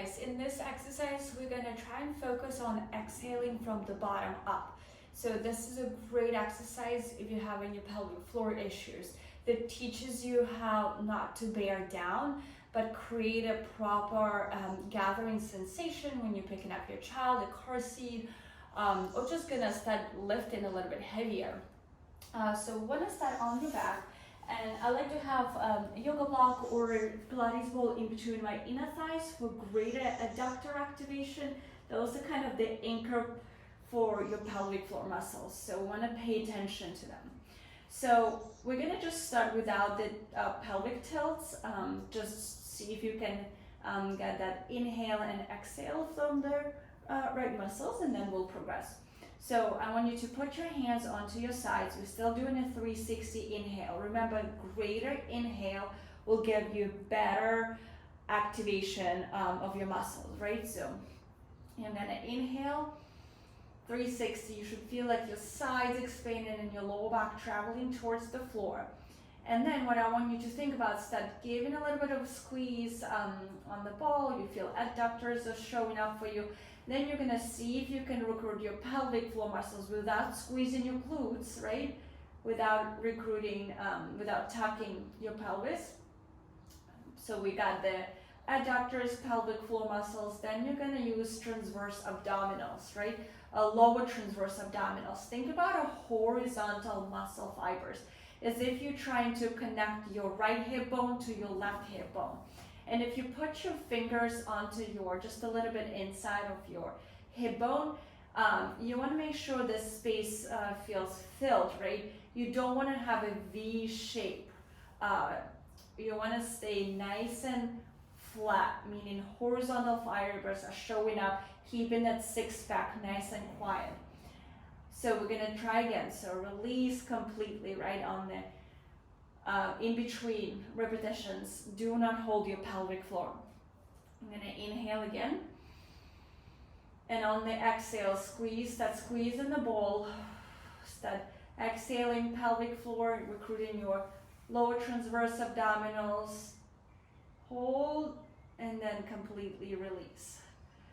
guys, in this exercise we're going to try and focus on exhaling from the bottom up. So this is a great exercise if you're having your pelvic floor issues, that teaches you how not to bear down but create a proper gathering sensation when you're picking up your child, a car seat, or just gonna start lifting a little bit heavier. So we're gonna start on your back. And I like to have a yoga block or Pilates ball in between my inner thighs for greater adductor activation. Those are kind of the anchor for your pelvic floor muscles. So want to pay attention to them. So we're going to just start without the pelvic tilts. Just see if you can get that inhale and exhale from the right muscles, and then we'll progress. So I want you to put your hands onto your sides. We're still doing a 360 inhale. Remember, greater inhale will give you better activation of your muscles, right? So you're gonna inhale, 360. You should feel like your sides expanding and your lower back traveling towards the floor. And then what I want you to think about is that giving a little bit of a squeeze on the ball. You feel adductors are showing up for you. Then you're gonna see if you can recruit your pelvic floor muscles without squeezing your glutes, right? Without recruiting, without tucking your pelvis. So we got the adductors, pelvic floor muscles. Then you're gonna use transverse abdominals, right? Lower transverse abdominals. Think about a horizontal muscle fibers, as if you're trying to connect your right hip bone to your left hip bone. And if you put your fingers onto your, just a little bit inside of your hip bone, you want to make sure this space feels filled, right? You don't want to have a V shape. You want to stay nice and flat, meaning horizontal fibers are showing up, keeping that six pack nice and quiet. So we're going to try again. So release completely, right, on the in between repetitions. Do not hold your pelvic floor. I'm going to inhale again. And on the exhale, squeeze in the ball. Start exhaling pelvic floor, recruiting your lower transverse abdominals. Hold and then completely release.